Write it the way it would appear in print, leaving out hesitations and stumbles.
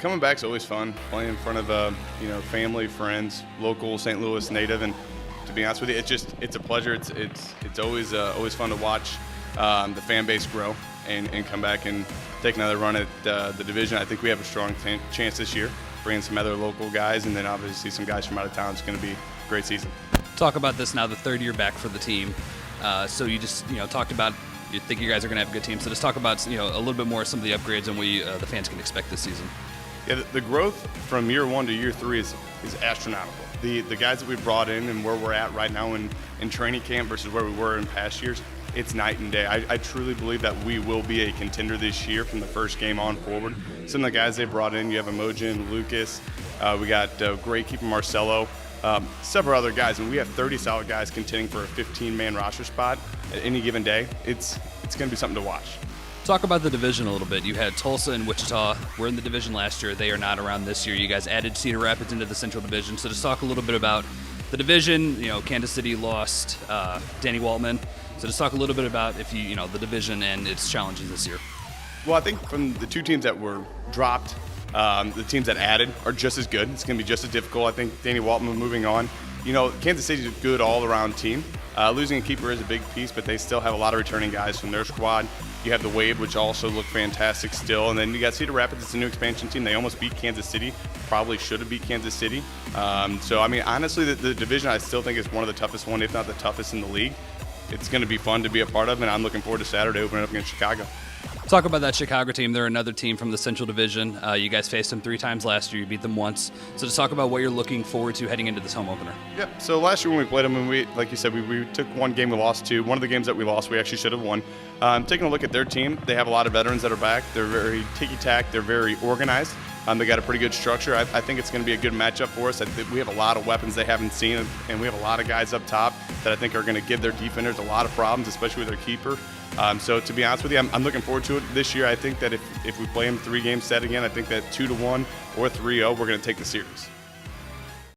Coming back's always fun. Playing in front of family, friends, local St. Louis native, and to be honest with you, it's a pleasure. It's always fun to watch the fan base grow and come back and take another run at the division. I think we have a strong chance this year, bringing some other local guys, and then obviously some guys from out of town. It's going to be a great season. Talk about this now, the third year back for the team. So you just talked about you think you guys are going to have a good team. So just talk about a little bit more some of the upgrades and what the fans can expect this season. Yeah, the growth from year 1 to year 3 is astronomical. The guys that we brought in and where we're at right now in training camp versus where we were in past years, it's night and day. I truly believe that we will be a contender this year from the first game on forward. Some of the guys they brought in, you have Emojin, Lucas, we got great keeper Marcelo, several other guys, and we have 30 solid guys contending for a 15-man roster spot at any given day. It's going to be something to watch. Talk about the division a little bit. You had Tulsa and Wichita were in the division last year. They are not around this year. You guys added Cedar Rapids into the Central Division. So just talk a little bit about the division. Kansas City lost Danny Waltman. So just talk a little bit about the division and its challenges this year. Well, I think from the two teams that were dropped, the teams that added are just as good. It's going to be just as difficult. I think Danny Waltman moving on. Kansas City's a good all-around team. Losing a keeper is a big piece, but they still have a lot of returning guys from their squad. You have the Wave, which also look fantastic still. And then you got Cedar Rapids. It's a new expansion team. They almost beat Kansas City. Probably should have beat Kansas City. Honestly, the division I still think is one of the toughest one, if not the toughest in the league. It's going to be fun to be a part of, and I'm looking forward to Saturday opening up against Chicago. Talk about that Chicago team. They're another team from the Central Division. You guys faced them 3 times last year. You beat them once. So just talk about what you're looking forward to heading into this home opener. Yeah, so last year when we played them, like you said, we took one game, we lost 2. One of the games that we lost, we actually should have won. Taking a look at their team, they have a lot of veterans that are back. They're very ticky-tack. They're very organized. They got a pretty good structure. I think it's going to be a good matchup for us. I think we have a lot of weapons they haven't seen, and we have a lot of guys up top that I think are going to give their defenders a lot of problems, especially with their keeper. So to be honest with you, I'm looking forward to it this year. I think that if we play them 3 games set again, I think that 2-1 or 3-0, we're going to take the series.